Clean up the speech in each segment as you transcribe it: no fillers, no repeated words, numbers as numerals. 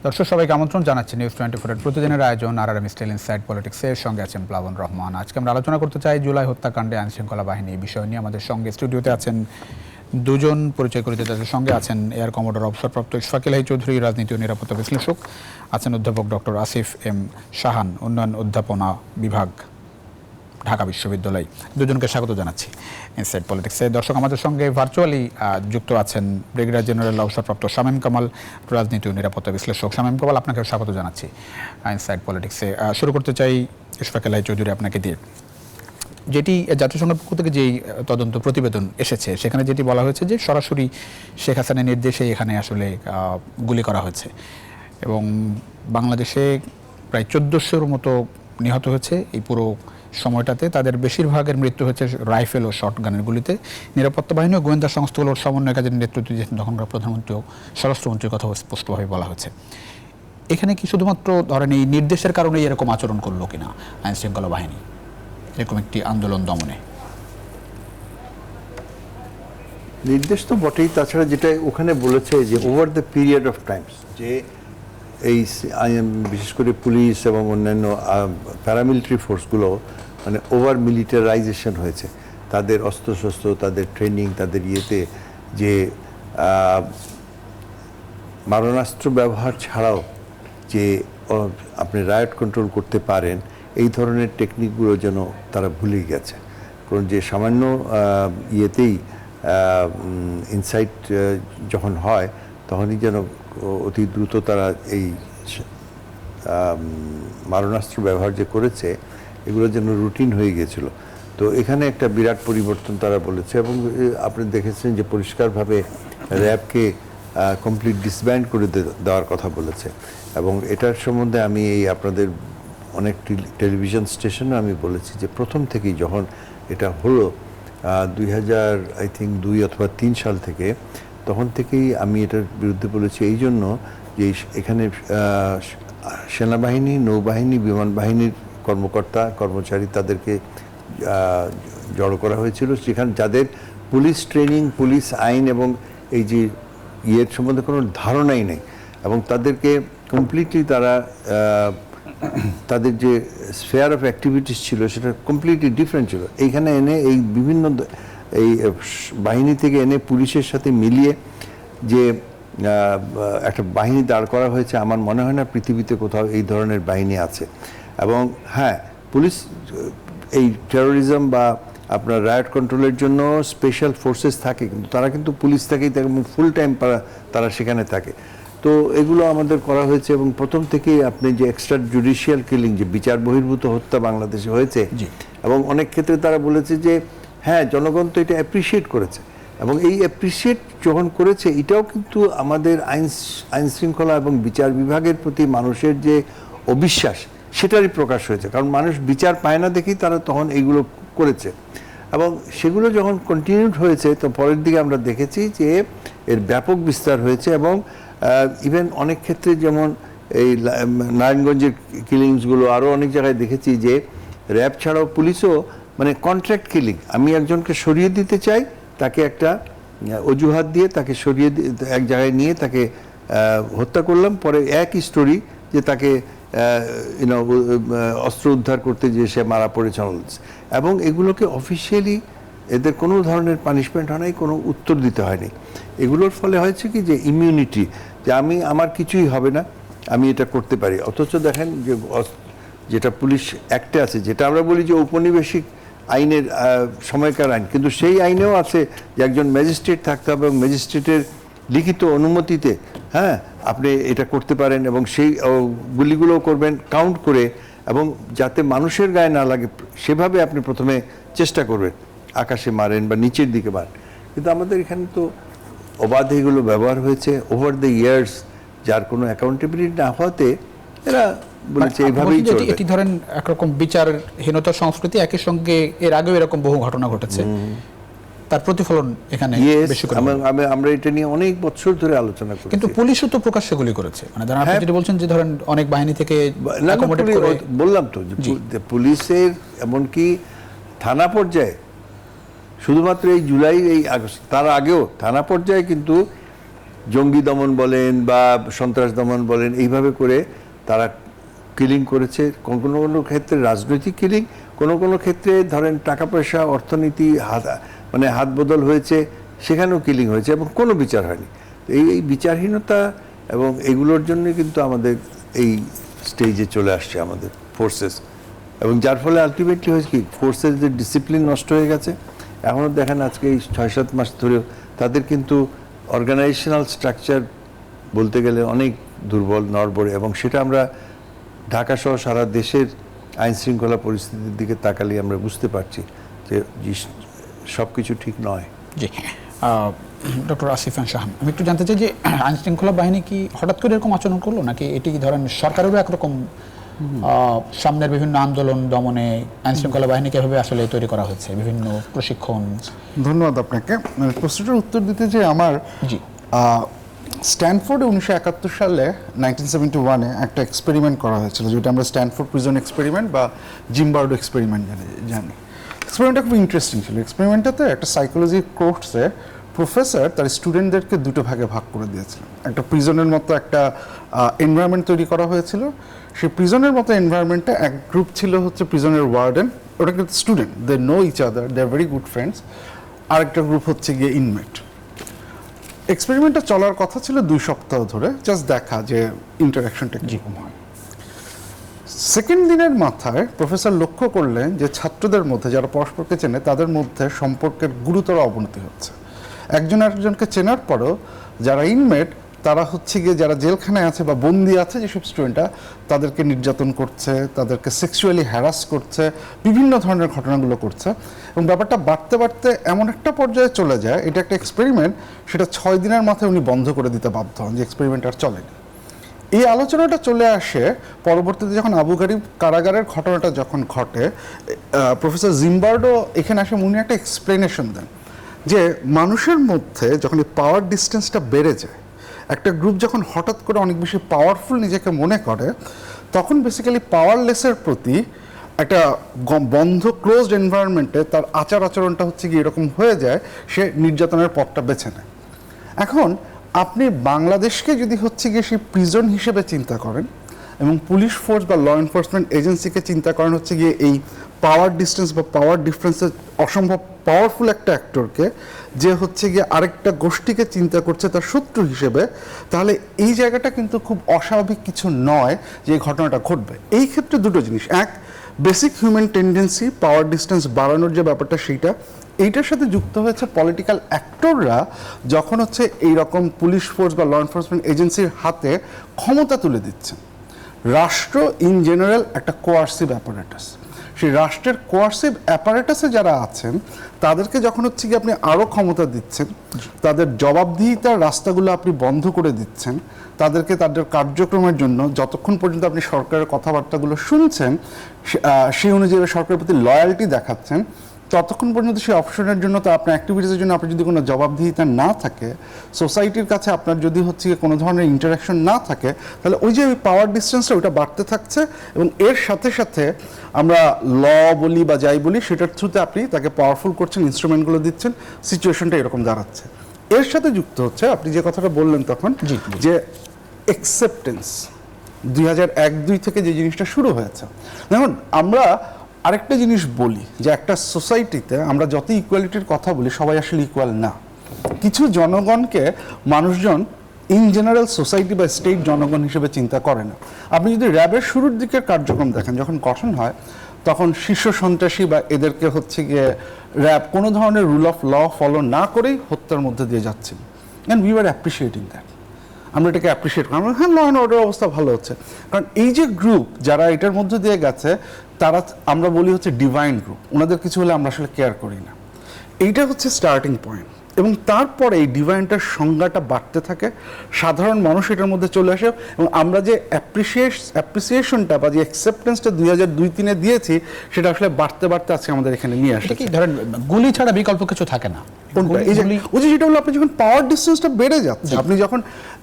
দর্শক সবাইকে আমন্ত্রণ জানাচ্ছি নিউজ 24 এর প্রতিদিনের আয়োজন আরআরএম স্টাইল ইনসাইড পলিটিক্সের সঙ্গে আছেন প্লাবন রহমান। আজকে আমরা আলোচনা করতে চাই জুলাই হত্যাকাণ্ডে আইনশৃঙ্খলা বাহিনী বিষয় নিয়ে। আমাদের সঙ্গে স্টুডিওতে আছেন দুজন, পরিচয় করে দিতে তাদের সঙ্গে আছেন এয়ার কমোডোর অবসরপ্রাপ্ত ইশফাক ইলাহি চৌধুরী, রাজনীতি ও নিরাপত্তা বিশ্লেষক, আছেন অধ্যাপক ডক্টর আসিফ এম শাহান, উন্নয়ন অধ্যাপনা বিভাগ, ঢাকা বিশ্ববিদ্যালয়। দুজনকে স্বাগত জানাচ্ছি ইনসাইড পলিটিক্সে। দর্শক আমাদের সঙ্গে ভার্চুয়ালি যুক্ত আছেন ব্রিগেডিয়ার জেনারেল অবসরপ্রাপ্ত শামীম কামাল, রাজনীতি ও নিরাপত্তা বিশ্লেষক। শামীম কামাল, আপনাকে স্বাগত জানাচ্ছি ইনসাইড পলিটিক্সে। শুরু করতে চাই ইশফাক ইলাহি চৌধুরী আপনাকে দিয়ে। যেটি জাতিসংঘের পক্ষ থেকে যেই তদন্ত প্রতিবেদন এসেছে সেখানে যেটি বলা হয়েছে যে সরাসরি শেখ হাসিনার নির্দেশে এখানে আসলে গুলি করা হয়েছে এবং বাংলাদেশে প্রায় 1400-র মতো নিহত হয়েছে এই পুরো সময়টাতে। তাদের বেশিরভাগের মৃত্যু হয়েছে রাইফেল ও শটগানের গুলিতে। নিরাপত্তা বাহিনী ও গোয়েন্দা সংস্থাগুলোর সমন্বয় কাজের নেতৃত্ব দিয়েছেন তখনকার প্রধানমন্ত্রী ও স্বরাষ্ট্রমন্ত্রীর কথা স্পষ্টভাবে বলা হয়েছে। এখানে কি শুধুমাত্র ধরেন এই নির্দেশের কারণে এরকম আচরণ করলো কিনা আইন শৃঙ্খলা বাহিনী এরকম একটি আন্দোলন দমনে? নির্দেশ তো বটেই, তাছাড়া যেটা ওখানে বলেছে যে over the period of Times, যে এই বিশেষ করে পুলিশ এবং অন্যান্য প্যারামিলিটারি ফোর্সগুলো মানে ওভার মিলিটারাইজেশন হয়েছে, তাদের অস্ত্রশস্ত্র, তাদের ট্রেনিং, তাদের ইয়েতে যে মারণাস্ত্র ব্যবহার ছাড়াও যে আপনি রায়ট কন্ট্রোল করতে পারেন, এই ধরনের টেকনিকগুলো যেন তারা ভুলে গেছে। কারণ যে সামান্য ইয়েতেই ইনসাইট যখন হয় তখনই যেন অতি দ্রুত তারা এই মারণাস্ত্র ব্যবহার যে করেছে এগুলো যেন রুটিন হয়ে গিয়েছিল। তো এখানে একটা বিরাট পরিবর্তন তারা বলেছে এবং আপনি দেখেছেন যে পরিষ্কারভাবে র্যাবকে কমপ্লিট ডিসব্যান্ড করে দেওয়ার কথা বলেছে। এবং এটার সম্বন্ধে আমি এই আপনাদের অনেক টেলিভিশন স্টেশনে আমি বলেছি যে প্রথম থেকেই যখন এটা হলো 2002 অথবা 3 সাল থেকে, তখন থেকেই আমি এটার বিরুদ্ধে বলেছি এই জন্য যে এখানে সেনাবাহিনী, নৌবাহিনী, বিমান বাহিনীর কর্মকর্তা কর্মচারী তাদেরকে জড়ো করা হয়েছিল, সেখানে যাদের পুলিশ ট্রেনিং, পুলিশ আইন এবং এই যে ইয়ের সম্বন্ধে কোনো ধারণাই নেই এবং তাদেরকে কমপ্লিটলি তারা তাদের যে স্ফেয়ার অফ অ্যাক্টিভিটিস ছিল সেটা কমপ্লিটলি ডিফারেন্ট ছিল। এইখানে এনে এই বিভিন্ন এই বাহিনী থেকে এনে পুলিশের সাথে মিলিয়ে যে একটা বাহিনী দাঁড় করা হয়েছে, আমার মনে হয় না পৃথিবীতে কোথাও এই ধরনের বাহিনী আছে। এবং হ্যাঁ, পুলিশ এই টেরোরিজম বা আপনার রায়ট কন্ট্রোলের জন্য স্পেশাল ফোর্সেস থাকে, কিন্তু তারা কিন্তু পুলিশ থেকেই থাকে, ফুল টাইম তারা সেখানে থাকে। তো এগুলো আমাদের করা হয়েছে এবং প্রথম থেকেই আপনি যে এক্সট্রা জুডিশিয়াল কিলিং, যে বিচার বহির্ভূত হত্যা বাংলাদেশে হয়েছে এবং অনেক ক্ষেত্রে তারা বলেছে যে হ্যাঁ জনগণ তো এটা অ্যাপ্রিসিয়েট করেছে এবং এই অ্যাপ্রিসিয়েট যখন করেছে এটাও কিন্তু আমাদের আইন শৃঙ্খলা এবং বিচার বিভাগের প্রতি মানুষের যে অবিশ্বাস সেটারই প্রকাশ হয়েছে। কারণ মানুষ বিচার পায় না দেখেই তারা তখন এইগুলো করেছে এবং সেগুলো যখন কন্টিনিউড হয়েছে তো পরের দিকে আমরা দেখেছি যে এর ব্যাপক বিস্তার হয়েছে এবং ইভেন অনেক ক্ষেত্রে যেমন এই নারায়ণগঞ্জের কিলিংসগুলো, আরও অনেক জায়গায় দেখেছি যে র্যাব ছাড়াও পুলিশও মানে কন্ট্রাক্ট কিলিং, আমি একজনকে সরিয়ে দিতে চাই, তাকে একটা অজুহাত দিয়ে তাকে সরিয়ে এক জায়গায় নিয়ে তাকে হত্যা করলাম, পরে একই স্টোরি যে তাকে অস্ত্র উদ্ধার করতে গিয়ে সে মারা পড়েছে এবং এগুলোকে অফিসিয়ালি এদের কোনো ধরনের পানিশমেন্ট হয় নাই, কোনো উত্তর দিতে হয়নি। এগুলোর ফলে হয়েছে কি যে ইমিউনিটি, যে আমার কিছুই হবে না, আমি এটা করতে পারি। অথচ দেখেন যে যেটা পুলিশ অ্যাক্টে আছে, যেটা আমরা বলি যে ঔপনিবেশিক আইনের সময়কার আইন, কিন্তু সেই আইনেও আছে যে একজন ম্যাজিস্ট্রেট থাকতে হবে এবং ম্যাজিস্ট্রেটের লিখিত অনুমতিতে হ্যাঁ আপনি এটা করতে পারেন এবং সেই গুলিগুলো করবেন কাউন্ট করে এবং যাতে মানুষের গায়ে না লাগে সেভাবে আপনি প্রথমে চেষ্টা করবেন, আকাশে মারেন বা নিচের দিকে মারেন। কিন্তু আমাদের এখানে তো অবাধে এগুলো ব্যবহার হয়েছে ওভার দ্য ইয়ার্স, যার কোনো অ্যাকাউন্টেবিলিটি না হওয়াতে এরা বলেছে এইভাবেই চলবে। এটি ধরেন একরকম বিচারহীনতার সংস্কৃতি, একই সঙ্গে এর আগেও এরকম বহু ঘটনা ঘটেছে, তার প্রতিফলন এখানে বেশি করে। আমরা এটা নিয়ে অনেক বছর ধরে আলোচনা করি, কিন্তু পুলিশও তো প্রকাশ্যে গুলি করেছে। মানে আপনি যেটা বলছেন যে ধরেন অনেক বাহিনী থেকে বললাম তো পুলিশের এমনকি থানা পর্যায়ে, শুধুমাত্র এই জুলাই এই আগস্ট, তার আগেও থানা পর্যায়ে কিন্তু জঙ্গি দমন বলেন বা সন্ত্রাস দমন বলেন, এইভাবে করে তারা কিলিং করেছে। কোনো কোনো ক্ষেত্রে রাজনৈতিক কিলিং, কোনো কোনো ক্ষেত্রে ধরেন টাকা পয়সা অর্থনীতি মানে হাত বদল হয়েছে, সেখানেও কিলিং হয়েছে এবং কোনো বিচার হয়নি। এই বিচারহীনতা এবং এগুলোর জন্য কিন্তু আমাদের এই স্টেজে চলে আসছে আমাদের ফোর্সেস, এবং যার ফলে আলটিমেটলি হয়েছে কি, ফোর্সের যে ডিসিপ্লিন নষ্ট হয়ে গেছে। এখনও দেখেন আজকে এই 6-7 মাস ধরে তাদের কিন্তু অর্গানাইজেশনাল স্ট্রাকচার বলতে গেলে অনেক দুর্বল, নড়বড়ে, এবং সেটা আমরা ঢাকা সহ সারা দেশের আইন শৃঙ্খলা পরিস্থিতির দিকে তাকালে আমরা বুঝতে পারছি যে সব কিছু ঠিক নয়। জি, ডক্টর আসিফান শাহ, আমি একটু জানতে চাই যে আইন শৃঙ্খলা বাহিনী কি হঠাৎ করে এরকম আচরণ করলো, নাকি এটি ধরেন সরকারেরও একরকম সামনের বিভিন্ন আন্দোলন দমনে আইন শৃঙ্খলা বাহিনীকে এভাবে আসলে তৈরি করা হয়েছে, বিভিন্ন প্রশিক্ষণ? ধন্যবাদ আপনাকে। প্রশ্নটার উত্তর দিতে যে আমার জি, স্ট্যানফোর্ডে 1971 সালে 1971-এ একটা এক্সপেরিমেন্ট করা হয়েছিল, যেটা আমরা স্ট্যানফোর্ড প্রিজন এক্সপেরিমেন্ট বা জিম্বার্ডো এক্সপেরিমেন্ট জানি। এক্সপেরিমেন্টটা খুব ইন্টারেস্টিং ছিল। এক্সপেরিমেন্টটাতে একটা সাইকোলজি কোর্সে প্রফেসর তার স্টুডেন্টদেরকে দুটো ভাগে ভাগ করে দিয়েছিলেন। একটা প্রিজনের মতো একটা এনভায়রনমেন্ট তৈরি করা হয়েছিল। সেই প্রিজনের মতো এনভায়রনমেন্টে এক গ্রুপ ছিল হচ্ছে প্রিজনের ওয়ার্ডেন, ওটা কিন্তু student, they know each other, they are very good friends. আরেকটা গ্রুপ হচ্ছে গিয়ে ইনমেট। এক্সপেরিমেন্টটা চলার কথা ছিল 2 সপ্তাহ ধরে, জাস্ট দেখা যে ইন্টারাকশনটা কীরকম হয়। সেকেন্ড দিনের মাথায় প্রফেসর লক্ষ্য করলেন যে ছাত্রদের মধ্যে যারা পরস্পরকে চেনে তাদের মধ্যে সম্পর্কের গুরুতর অবনতি হচ্ছে। একজন আরেকজনকে চেনার পরও যারা ইনমেট তারা হচ্ছে গিয়ে যারা জেলখানায় আছে বা বন্দি আছে, যেসব স্টুডেন্টরা তাদেরকে নির্যাতন করছে, তাদেরকে সেক্সুয়ালি হ্যারাস করছে, বিভিন্ন ধরনের ঘটনাগুলো করছে, এবং ব্যাপারটা বাড়তে বাড়তে এমন একটা পর্যায়ে চলে যায়, এটা একটা এক্সপেরিমেন্ট, সেটা 6 দিনের মাথায় উনি বন্ধ করে দিতে বাধ্য হন, যে এক্সপেরিমেন্ট আর চলেনি। এই আলোচনাটা চলে আসে পরবর্তীতে যখন আবু গারিব কারাগারের ঘটনাটা যখন ঘটে, প্রফেসর জিম্বার্ডো এখানে আসে, উনি একটা এক্সপ্লেনেশন দেন যে মানুষের মধ্যে যখন এই পাওয়ার ডিস্টেন্সটা বেড়ে যায়, একটা গ্রুপ যখন হঠাৎ করে অনেক বেশি পাওয়ারফুল নিজেকে মনে করে, তখন বেসিক্যালি পাওয়ারলেসের প্রতি একটা বন্ধ ক্লোজড এনভায়রনমেন্টে তার আচার আচরণটা হচ্ছে কি এরকম হয়ে যায়, সে নির্যাতনের পথটা বেছে নেয়। এখন আপনি বাংলাদেশকে যদি হচ্ছে গিয়ে সেই প্রিজন হিসেবে চিন্তা করেন এবং পুলিশ ফোর্স বা ল এনফোর্সমেন্ট এজেন্সিকে চিন্তা করেন হচ্ছে গিয়ে এই পাওয়ার ডিস্টেন্স বা পাওয়ার ডিফারেন্সের অসম্ভব পাওয়ারফুল একটা অ্যাক্টরকে, যে হচ্ছে গিয়ে আরেকটা গোষ্ঠীকে চিন্তা করছে তার শত্রু হিসেবে, তাহলে এই জায়গাটা কিন্তু খুব অস্বাভাবিক কিছু নয় যে এই ঘটনাটা ঘটবে। এই ক্ষেত্রে দুটো জিনিস, এক, বেসিক হিউম্যান টেন্ডেন্সি পাওয়ার ডিস্টেন্স বাড়ানোর যে ব্যাপারটা, এইটার সাথে যুক্ত হয়েছে পলিটিক্যাল অ্যাক্টররা যখন হচ্ছে এইরকম পুলিশ ফোর্স বা ল এনফোর্সমেন্ট এজেন্সির হাতে ক্ষমতা তুলে দিচ্ছেন। রাষ্ট্র ইন জেনারেল একটা কোয়ার্সিভ অ্যাপারেটাস, সেই রাষ্ট্রের কোয়ার্সিভ অ্যাপারেটাসে যারা আছেন তাদেরকে যখন হচ্ছে কি আপনি আরও ক্ষমতা দিচ্ছেন, তাদের জবাবদিহিতার রাস্তাগুলো আপনি বন্ধ করে দিচ্ছেন, তাদেরকে তাদের কার্যক্রমের জন্য যতক্ষণ পর্যন্ত আপনি সরকারের কথাবার্তাগুলো শুনছেন, সেই অনুযায়ী সরকারের প্রতি লয়ালটি দেখাচ্ছেন, ততক্ষণ পর্যন্ত সেই অপশনের জন্য, তো আপনার অ্যাক্টিভিটিসের জন্য আপনার যদি কোনো জবাবদিহিতা না থাকে, সোসাইটির কাছে আপনার যদি হচ্ছে কোনো ধরনের ইন্টারাকশন না থাকে, তাহলে ওই যে ওই পাওয়ার ডিস্টেন্সটা ওইটা বাড়তে থাকছে, এবং এর সাথে সাথে আমরা ল বলি বা যাই বলি সেটার থ্রুতে আপনি তাকে পাওয়ারফুল করছেন, ইনস্ট্রুমেন্টগুলো দিচ্ছেন, সিচুয়েশনটা এরকম দাঁড়াচ্ছে। এর সাথে যুক্ত হচ্ছে আপনি যে কথাটা বললেন তখন, যে অ্যাকসেপ্টেন্স 2001-2 থেকে যে জিনিসটা শুরু হয়েছে। দেখুন, আমরা আরেকটা জিনিস বলি যে একটা সোসাইটিতে আমরা যত ইকুয়ালিটির কথা বলি, সবাই আসলে ইকুয়াল না। কিছু জনগণকে মানুষজন ইন জেনারেল সোসাইটি বা স্টেট জনগণ হিসেবে চিন্তা করে না। আপনি যদি র্যাবের শুরুর দিকের কার্যক্রম দেখেন, যখন গঠন হয় তখন শীর্ষ সন্ত্রাসী বা এদেরকে হচ্ছে গিয়ে র্যাব কোনো ধরনের রুল অফ ল ফলো না করেই হত্যার মধ্যে দিয়ে যাচ্ছিল, and we are appreciating that. আমরা এটাকে অ্যাপ্রিসিয়েট করি, হ্যাঁ, ল অ্যান্ড অর্ডার অবস্থা ভালো হচ্ছে। কারণ এই যে গ্রুপ যারা এটার মধ্যে দিয়ে গেছে, তারা আমরা বলি হচ্ছে ডিভাইন গ্রুপ, ওনাদের কিছু হলে আমরা আসলে কেয়ার করি না। এইটা হচ্ছে স্টার্টিং পয়েন্ট, এবং তারপরে এই ডিভাইনটার সংজ্ঞাটা বাড়তে থাকে, সাধারণ মানুষ এটার মধ্যে চলে আসে, এবং আমরা যে অ্যাপ্রিসিয়েশনটা বা যে অ্যাকসেপ্টেন্সটা 2002-3-এ দিয়েছি, সেটা আসলে বাড়তে বাড়তে আজকে আমাদের এখানে নিয়ে আসে। কি ধরেন গুলি ছাড়া বিকল্প কিছু থাকে না? কোনটা? এই যে যেটা হলো, আপনি যখন পাওয়ার ডিস্টেন্সটা বেড়ে যাচ্ছে,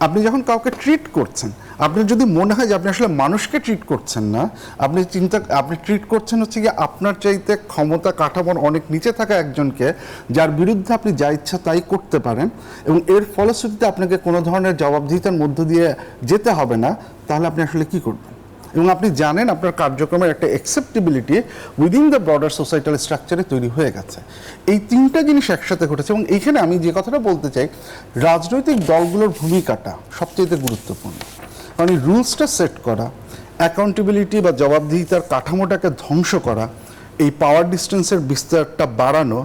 আপনি যখন কাউকে ট্রিট করছেন, আপনার যদি মনে হয় যে আপনি আসলে মানুষকে ট্রিট করছেন না, আপনি ট্রিট করছেন হচ্ছে কি আপনার চাইতে ক্ষমতা কাঠামোর অনেক নিচে থাকা একজনকে, যার বিরুদ্ধে আপনি যা ইচ্ছা তাই করতে পারেন এবং এর ফলশ্রুতিতে আপনাকে কোনো ধরনের জবাবদিহিতার মধ্য দিয়ে যেতে হবে না, তাহলে আপনি আসলে কি করবেন? এবং আপনি জানেন আপনার কার্যক্রমের একটা acceptability within the broader societal স্ট্রাকচারে তৈরি হয়ে গেছে। এই তিনটা জিনিস একসাথে ঘটেছে এবং এইখানে আমি যে কথাটা বলতে চাই, রাজনৈতিক দলগুলোর ভূমিকাটা সবচেয়ে গুরুত্বপূর্ণ। কারণ এই রুলসটা সেট করা, অ্যাকাউন্টেবিলিটি বা জবাবদিহিতার কাঠামোটাকে ধ্বংস করা, এই পাওয়ার ডিস্টেন্সের বিস্তারটা বাড়ানো,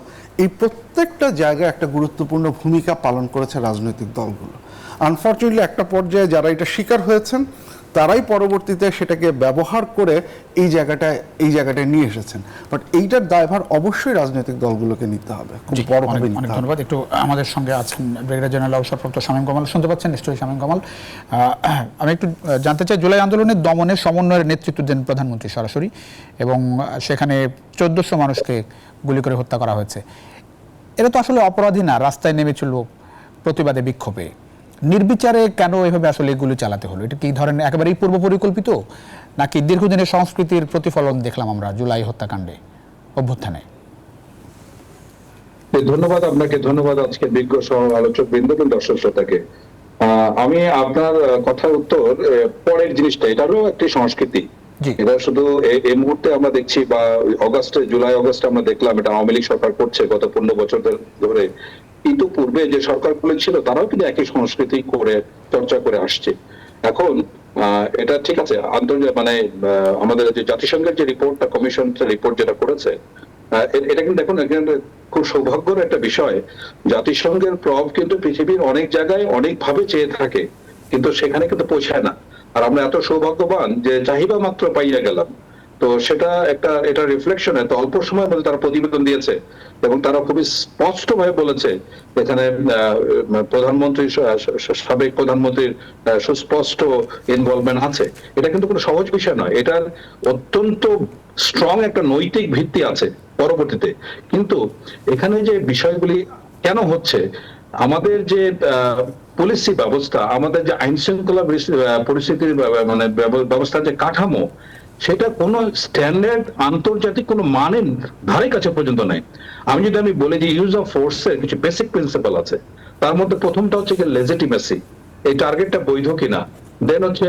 এই প্রত্যেকটা জায়গায় একটা গুরুত্বপূর্ণ ভূমিকা পালন করেছে রাজনৈতিক দলগুলো। আনফর্চুনেটলি একটা পর্যায়ে যারা এটা শিকার হয়েছেন তারাই পরবর্তীতে সেটাকে ব্যবহার করে এই জায়গাটায় নিয়ে এসেছেন। বাট এইটার দায়ভার অবশ্যই রাজনৈতিক দলগুলোকে নিতে হবে, খুব বড়ভাবে অনেক নিতে হবে। ধন্যবাদ। একটু আমাদের সঙ্গে আছেন ব্রিগেডিয়ার জেনারেল অবসরপ্রাপ্ত শামীম কামাল, শুনতে পাচ্ছেন নিশ্চয়ই শামীম কামাল? আমি একটু জানতে চাই, জুলাই আন্দোলনের দমনের সমন্বয়ের নেতৃত্ব দেন প্রধানমন্ত্রী সরাসরি এবং সেখানে 1400 মানুষকে গুলি করে হত্যা করা হয়েছে। এরা তো আসলে অপরাধী না, রাস্তায় নেমেছিল প্রতিবাদে বিক্ষোভে, নির্বিচারে কেন এভাবে আসলে এগুলো চালাতে হলো? এটা কি ধরেন একেবারেই পূর্ব পরিকল্পিত, নাকি দীর্ঘদিনের সংস্কৃতির প্রতিফলন দেখলাম আমরা জুলাই হত্যাকাণ্ডে, অভ্যুত্থানে? ধন্যবাদ আপনাকে, ধন্যবাদ আজকে বিজ্ঞ সহ আলোচক বৃন্দ এবং দর্শক শ্রোতাকে। আমি আপনার কথার উত্তর পরের জিনিসটা, এটারও একটি সংস্কৃতি। এটা শুধু এই মুহূর্তে আমরা দেখছি বা জুলাই আগস্টে আমরা দেখলাম এটা আওয়ামী লীগ সরকার করছে গত 15 বছর ধরে। কিন্তু পূর্বে যে সরকারগুলো ছিল তারাও কিন্তু একই সংস্কৃতি করে চর্চা করে আসছে। এখন এটা ঠিক আছে, আমাদের যে জাতিসংঘের যে রিপোর্টটা, কমিশন রিপোর্ট যেটা করেছে, এটা কিন্তু দেখুন খুব সৌভাগ্যের একটা বিষয়। জাতিসংঘের প্রভাব কিন্তু পৃথিবীর অনেক জায়গায় অনেক ভাবে চেয়ে থাকে, কিন্তু সেখানে কিন্তু পৌঁছায় না। আর আমরা এত সৌভাগ্যবান যে চাহিদা মাত্র পাইয়া গেলাম। তো সেটা এটা রিফ্লেকশন, এত অল্প সময়ের মধ্যে তারা প্রতিবেদন দিয়েছে এবং তারা খুবই স্পষ্ট ভাবে বলেছে এখানে সাবেক প্রধানমন্ত্রীর সুস্পষ্ট ইনভলভমেন্ট আছে। এটা কিন্তু কোনো সহজ বিষয় নয়, এটার অত্যন্ত স্ট্রং একটা নৈতিক ভিত্তি আছে পরবর্তীতে। কিন্তু এখানে যে বিষয়গুলি কেন হচ্ছে, আমাদের যে পলিসি ব্যবস্থা, আমাদের যে আইন শৃঙ্খলা পরিস্থিতির ব্যবস্থার যে কাঠামো, সেটা কোনো স্ট্যান্ডার্ড আন্তর্জাতিক কোনো মানের ধারে কাছে পর্যন্ত নাই। আমি বলি যে ইউজ অফ ফোর্সের কিছু বেসিক প্রিন্সিপাল আছে। তার মধ্যে প্রথমটা হচ্ছে কি লেজিটিমেসি, এই টার্গেটটা বৈধ কিনা। দেন হচ্ছে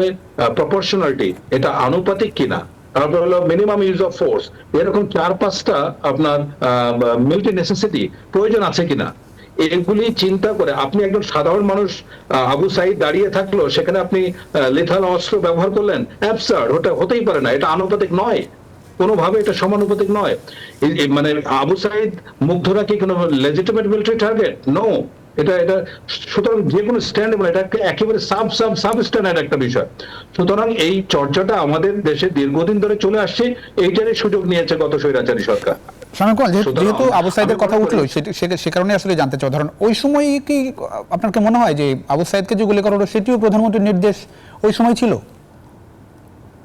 প্রপোর্শনালিটি, এটা আনুপাতিক কিনা। তারপর হলো মিনিমাম ইউজ অফ ফোর্স, এরকম 4-5টা আপনার মিলিটারি নেসেসিটি প্রয়োজন আছে কিনা। এগুলি চিন্তা করে আপনি একজন সাধারণ মানুষ, আবু সাইদ দাঁড়িয়ে থাকলো, সেখানে আপনি লেথাল অস্ত্র ব্যবহার করলেন, অ্যাবসার্ড, ওটা হতেই পারে না, এটা আনুপাতিক নয়, কোনোভাবে এটা সমানুপাতিক নয়। মানে আবু সাইদ মুগ্ধরা কি কোনো লেজিটিমেট মিলিটারি টার্গেট? নো। এটা সুতরাং যে কোনো স্ট্যান্ডার্ড, এটা একেবারে সাব স্ট্যান্ডার্ড একটা বিষয়। সুতরাং এই চর্চাটা আমাদের দেশে দীর্ঘদিন ধরে চলে আসছে, এইটারই সুযোগ নিয়েছে গত স্বৈরাচারী সরকার। যেহেতু আবু সাইদের কথা উঠলো, সে কারণে আসলে জানতে চাই, ধরুন ওই সময় কি আপনার কি মনে হয় যে আবু সাইদকে যে গুলি করা হলো সেটিও প্রধানমন্ত্রীর নির্দেশ ওই সময় ছিল?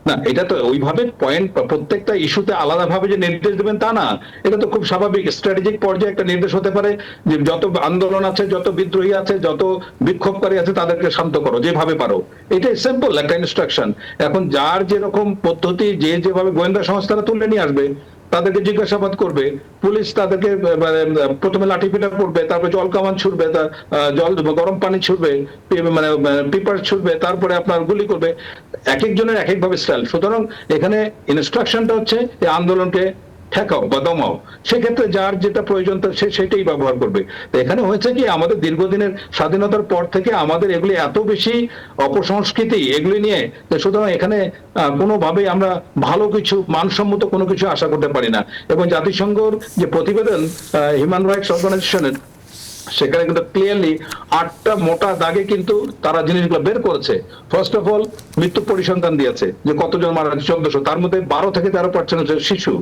না, এটা তো ওইভাবে পয়েন্ট, প্রত্যেকটা ইস্যুতে আলাদা ভাবে যে নির্দেশ দেবেন তা না। এটা তো খুব স্বাভাবিক স্ট্র্যাটেজিক পর্যায়ে একটা নির্দেশ হতে পারে যে যত আন্দোলন আছে, যত বিদ্রোহী আছে, যত বিক্ষোভকারী আছে, তাদেরকে শান্ত করো যেভাবে পারো। এটাই সিম্পল একটা ইনস্ট্রাকশন। এখন যার যেরকম পদ্ধতি, যেভাবে গোয়েন্দা সংস্থারা তুলে নিয়ে আসবে, তাদেরকে জিজ্ঞাসাবাদ করবে, পুলিশ তাদেরকে প্রথমে লাঠিপিটা করবে, তারপরে জল কামান ছুড়বে, গরম পানি ছুড়বে, পেপার ছুড়বে, তারপরে আপনার গুলি করবে। এক একজনের এক একভাবে স্টাইল। সুতরাং এখানে ইনস্ট্রাকশনটা হচ্ছে এই আন্দোলনকে ঠেকাও বা দমাও, সেক্ষেত্রে যার যেটা প্রয়োজন সে সেটাই ব্যবহার করবে। তো এখানে হয়েছে কি, আমাদের দীর্ঘদিনের স্বাধীনতার পর থেকে আমাদের এগুলি এত বেশি অপসংস্কৃতি এগুলি নিয়ে, সুতরাং এখানে কোনোভাবেই আমরা ভালো কিছু, মানসম্মত কোনো কিছু আশা করতে পারি না। এবং জাতিসংঘর যে প্রতিবেদন হিউম্যান রাইটস অর্গানাইজেশনের, সেখানে কিন্তু ক্লিয়ারলি 8টা মোটা দাগে কিন্তু তারা জিনিসগুলো বের করেছে। ফার্স্ট অফ অল মৃত্যু পরিসংখ্যান দিয়েছে যে কতজন মারা গেছে, 1400, তার মধ্যে 12 থেকে 13% হচ্ছে শিশু।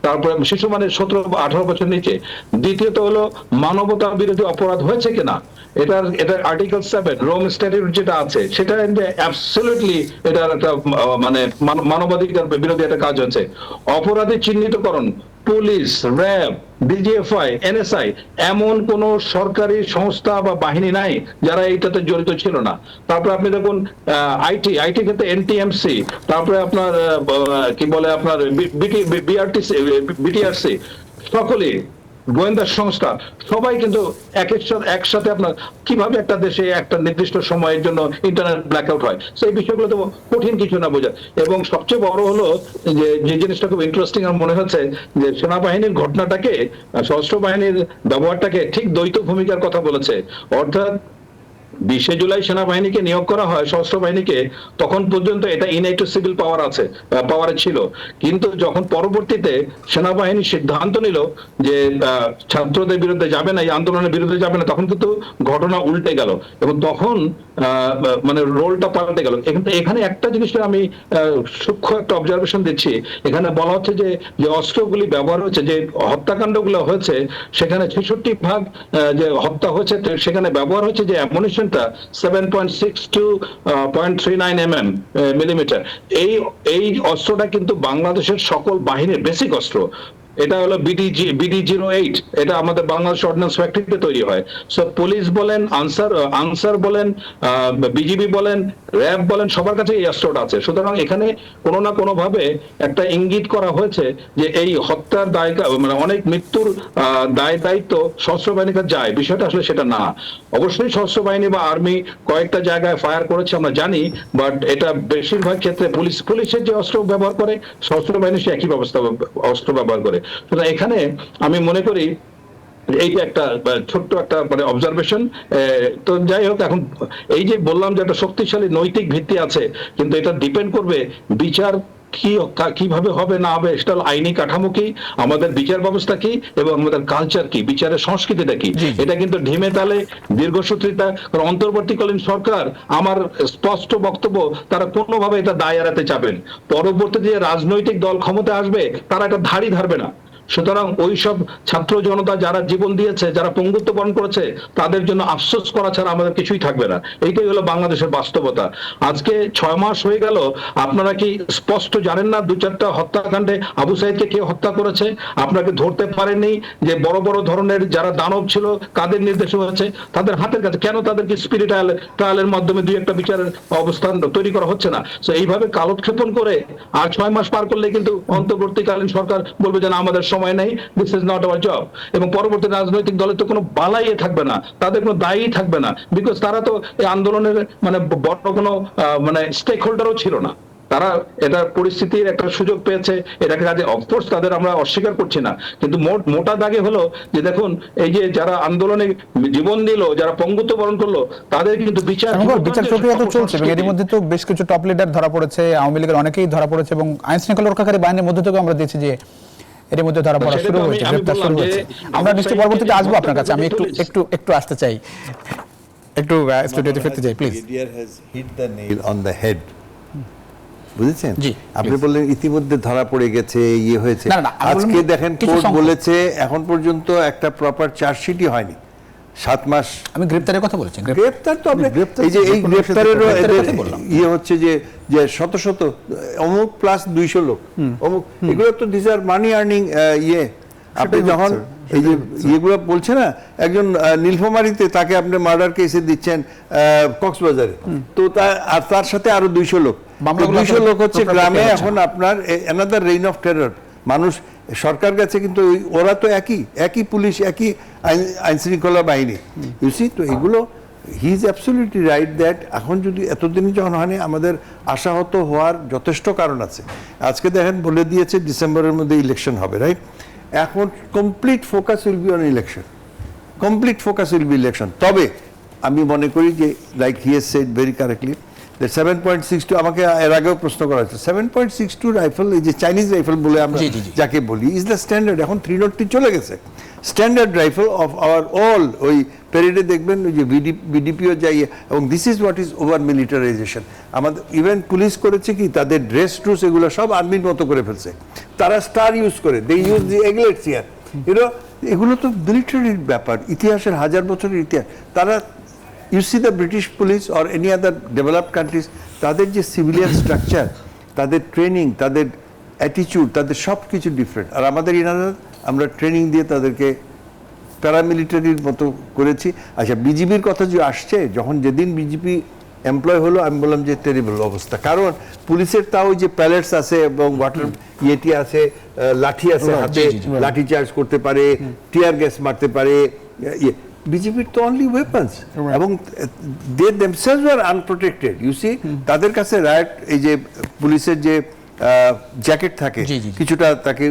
তারপরে শিশু মানে 17-18 বছর নিচে। দ্বিতীয়ত হলো মানবতা বিরোধী অপরাধ হয়েছে কিনা, এটা আর্টিকেল 7 রোম স্ট্যাটিউট যেটা আছে, সেটা অ্যাবসলিউটলি এটা একটা মানবাধিকার বিরোধী একটা কাজ হচ্ছে। অপরাধী চিহ্নিতকরণ, পুলিশ, র্যাব, ডিজিএফআই, এনএসআই, এমন কোন সরকারি সংস্থা বা বাহিনী নাই যারা এইটাতে জড়িত ছিল না। তারপরে আপনি দেখুন আইটি ক্ষেত্রে এনটিএমসি, তারপরে আপনার কি বলে আপনার বিটিআরসি, সকলে গোয়েন্দা সংস্থা সবাই কিন্তু একসাথে আপনার কিভাবে একটা দেশে একটা নির্দিষ্ট সময়ের জন্য ইন্টারনেট ব্ল্যাকআউট হয়, সেই বিষয়গুলো তো কঠিন কিছু না বোঝা। এবং সবচেয়ে বড় হলো যে জিনিসটা খুব ইন্টারেস্টিং আমার মনে হচ্ছে যে সেনাবাহিনীর ঘটনাটাকে, সশস্ত্র বাহিনীর ব্যবহারটাকে ঠিক দ্বৈত ভূমিকার কথা বলেছে। অর্থাৎ 20 জুলাই সেনাবাহিনীকে নিয়োগ করা হয়, সশস্ত্র বাহিনীকে, তখন পর্যন্ত এটা ইনএক্টিভ সিভিল পাওয়ারে ছিল। কিন্তু যখন পরবর্তীতে সেনাবাহিনী সিদ্ধান্ত নিল যে ছাত্রদের বিরুদ্ধে যাবে না, এই আন্দোলনের বিরুদ্ধে যাবে না, তখন কিন্তু ঘটনা উল্টে গেল এবং তখন মানে রোলটা পাল্টে গেল। এখানে একটা জিনিসের আমি সূক্ষ্ম একটা অবজারভেশন দিচ্ছি। এখানে বলা হচ্ছে যে অস্ত্রগুলি ব্যবহার হয়েছে, যে হত্যাকাণ্ডগুলো হয়েছে, সেখানে 66% যে হত্যা হয়েছে সেখানে ব্যবহার হয়েছে যে অ্যামুনিশনটা 7.6 to 0.39 মিলিমিটার। এই অস্ত্রটা কিন্তু বাংলাদেশের সকল বাহিনীর বেসিক অস্ত্র। এটা হলো BD-08, এটা আমাদের বাংলাদেশ অর্ডিন্যান্স ফ্যাক্টরিতে তৈরি হয়। সো পুলিশ বলেন, আনসার বলেন, বিজিবি বলেন, র্যাব বলেন, সবার কাছে এই অস্ত্রটা আছে। সুতরাং এখানে কোনো না কোনো ভাবে একটা ইঙ্গিত করা হয়েছে যে এই হত্যার দায়, মানে অনেক মৃত্যুর দায়িত্ব সশস্ত্র বাহিনীর কাছে যায়। বিষয়টা আসলে সেটা না। অবশ্যই সশস্ত্র বাহিনী বা আর্মি কয়েকটা জায়গায় ফায়ার করেছে আমরা জানি, বাট এটা বেশিরভাগ ক্ষেত্রে পুলিশের যে অস্ত্র ব্যবহার করে, সশস্ত্র বাহিনী সে একই অস্ত্র ব্যবহার করে। সুতরাং এখানে আমি মনে করি এই যে একটা ছোট্ট একটা মানে অবজারভেশন। তো যাই হোক, এখন এই যে বললাম যে একটা শক্তিশালী নৈতিক ভিত্তি আছে, কিন্তু এটা ডিপেন্ড করবে বিচার কিভাবে হবে না হবে, সেটা হলো আইনি কাঠামো কি, আমাদের বিচার ব্যবস্থা কি, এবং আমাদের কালচার কি, বিচারের সংস্কৃতিটা কি। এটা কিন্তু ঢিমে তালে দীর্ঘসূত্রিতা, অন্তর্বর্তীকালীন সরকার, আমার স্পষ্ট বক্তব্য, তারা কোনোভাবে এটা দায় এড়াতে চাবেন। পরবর্তীতে যে রাজনৈতিক দল ক্ষমতা আসবে, তারা এটা ধারই ধারবে না। সুতরাং ওইসব ছাত্র জনতা যারা জীবন দিয়েছে, যারা পঙ্গুত্ব বরণ করেছে, তাদের জন্য আফসোস করা ছাড়া আমাদের কিছুই থাকবে না। এইটাই হলো বাংলাদেশের বাস্তবতা। আজকে 6 মাস হয়ে গেল, আপনারা কি স্পষ্ট জানেন না 2-4টা হত্যাকাণ্ডে আবু সাইদকে কে হত্যা করেছে? আপনাকে ধরতে পারেননি যে বড় বড় ধরনের যারা দানব ছিল, কাদের নির্দেশে হয়েছে, তাদের হাতের কাছে। কেন তাদেরকে স্পিরিট ট্রায়ালের মাধ্যমে 2-1টা বিচারের অবস্থান তৈরি করা হচ্ছে না? তো এইভাবে কালক্ষেপণ করে আর 6 মাস পার করলে কিন্তু অন্তর্বর্তীকালীন সরকার বলবে যে না, আমাদের সময় নেই, this is not our job. এবং পরবর্তী রাজনৈতিক দলের তো কোনো বালাই থাকবে না, তাদের কোনো দায়ই থাকবে না, বিকজ তারা তো এই আন্দোলনের মানে বড় কোনো মানে স্টেক হোল্ডারও ছিল না। তারা এটা পরিস্থিতির একটা সুযোগ পেয়েছে, এটাকে কাজে অফকোর্স তাদের আমরা অস্বীকার করছি না, কিন্তু মোটা দাগে হলো যে দেখুন, এই যে যারা আন্দোলনে জীবন দিল, যারা পঙ্গুত্ব বরণ করলো, তাদের কিন্তু বিচার প্রক্রিয়া তো চলছে। এবং এর মধ্যে তো বেশ কিছু টপ লিডার ধরা পড়েছে, আওয়ামী লীগের অনেকেই ধরা পড়েছে, এবং আইন শৃঙ্খলা রক্ষাকারী বাহিনীর মধ্যে থেকে আমরা দেখছি যে এর মধ্যে ধরা পড়া শুরু হয়েছে, গ্রেফতার শুরু হয়েছে। আমরা নিশ্চয়ই পরবর্তীতে আসবো আপনার কাছে। আমি একটু আসতে চাই, একটু স্টুডিওতে ফিরতে চাই প্লিজ। বুঝেছেন? জি, আপনি বললেন ইতিমধ্যে ধরা পড়ে গেছে, ইয়ে হয়েছে। আজকে দেখেন কিছু কোর্ট সংখ্যক বলেছে এখন পর্যন্ত একটা প্রপার চার্জশিটই হয়নি। 7 মাস। আমি গ্রেফতারের কথা বলেছি। গ্রেফতার তো আপনি এই যে এই গ্রেফতারেরও ইয়ে হচ্ছে যে শত শত অমুক প্লাস 200 লোক অমুক, এগুলো তো দিস আর মানি আর্নিং ইয়ে। আপনি যখন এই যে ইয়েগুলো বলছে না, একজন নীলফামারীতে তাকে আপনি মার্ডার কেসে দিচ্ছেন কক্সবাজারে, তো তার সাথে আরো 200 লোক, 200 লোক হচ্ছে গ্রামে। এখন আপনার অ্যানাদার রেইন অফ টেরর। মানুষ সরকার কাছে কিন্তু ওরা তো একই পুলিশ, একই আইন শৃঙ্খলা বাহিনী, ইউসি। তো এগুলো he is absolutely right that এখন যদি এতদিন যখন হয়নি, আমাদের আশাহত হওয়ার যথেষ্ট কারণ আছে। আজকে দেখেন বলে দিয়েছে ডিসেম্বরের মধ্যে ইলেকশন হবে, রাইট? এখন complete focus will be on election, complete focus will be election. তবে আমি মনে করি যে like he has said very correctly, 7.62 আমাকে এর আগেও প্রশ্ন করা হয়েছে, 7.62 রাইফেল, এই যে চাইনিজ রাইফেল বলে আমরা যাকে বলি, ইজ দ্য স্ট্যান্ডার্ড। এখন 303 চলে গেছে, standard rifle of our all. ওই প্যারেডে দেখবেন ওই যে বিডিপিও যাই, এবং this is what is over militarization. আমাদের ইভেন পুলিশ করেছে কি, তাদের ড্রেস ট্রুস এগুলো সব আর্মির মতো করে ফেলছে। তারা স্টার ইউজ করে, দে ইউজ দি এগলেটস হিয়ার, এগুলো তো মিলিটারির ব্যাপার, ইতিহাসের 1000 বছরের ইতিহাস। তারা You see the British police or any other developed countries, তাদের যে সিভিলিয়ান স্ট্রাকচার, তাদের ট্রেনিং, তাদের অ্যাটিটিউড, তাদের সব কিছু ডিফারেন্ট। আর আমাদের আমরা ট্রেনিং দিয়ে তাদেরকে প্যারামিলিটারির মতো করেছি। আচ্ছা, বিজিবির কথা যে আসছে, যেদিন বিজেপি এমপ্লয় হলো, আমি বললাম যে টেরিবল অবস্থা। কারণ পুলিশের তাও ওই যে প্যালেটস আছে এবং ওয়াটার ইয়েটি আছে, লাঠি আছে হাতে, লাঠি চার্জ করতে পারে, টিয়ার গ্যাস মারতে পারে। বিজেপির তো অনলি ওয়েপন্স, এবং they themselves are unprotected. You see, তাদের কাছে রাইট, এই যে পুলিশের যে জ্যাকেট থাকে, কিছুটা তাকে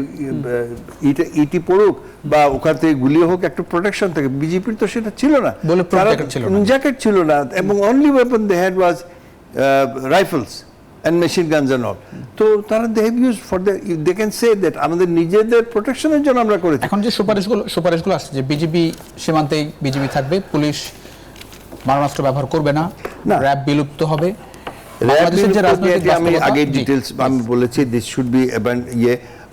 ইটি পড়ুক বা ওখান থেকে গুলি হোক, একটা প্রোটেকশন থাকে। বিজেপির তো সেটা ছিল না, জ্যাকেট ছিল না, এবং only weapon they had was rifles and machine guns and all. তো তারা they have used for the, they can say that আমাদের নিজেদের প্রোটেকশনের জন্য আমরা করেছি। এখন যে সুপারিশগুলো আসছে যে বিজিবি সীমান্তেই বিজিবি থাকবে, পুলিশ মারণাস্ত্র ব্যবহার করবে না, র‍্যাব বিলুপ্ত হবে, বাংলাদেশের যে রাজনৈতিক আমি আগে ডিটেইলস আমি বলেছি, দিস শুড বি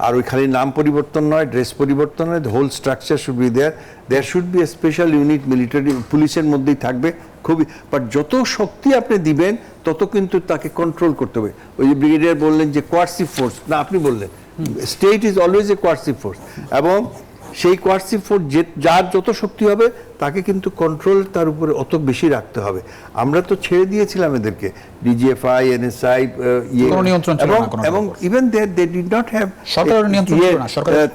আর ওই খালি নাম পরিবর্তন নয়, ড্রেস পরিবর্তন নয়, the whole structure should be there should be a special unit, military পুলিশের মধ্যেই থাকবে খুবই। বাট যত শক্তি আপনি দিবেন তত কিন্তু তাকে কন্ট্রোল করতে হবে। ওই যে ব্রিগেডিয়ার বললেন যে কোয়ার্সিভ ফোর্স, না আপনি বললেন state is always a coercive force, এবং সেই কোয়ার্সিভ ফোর্স যার যত শক্তি হবে তাকে কিন্তু কন্ট্রোল তার উপরে অত বেশি রাখতে হবে। আমরা তো ছেড়ে দিয়েছিলাম এদেরকে, ডিজিএফআই, এনএসআই, এবং even they did not have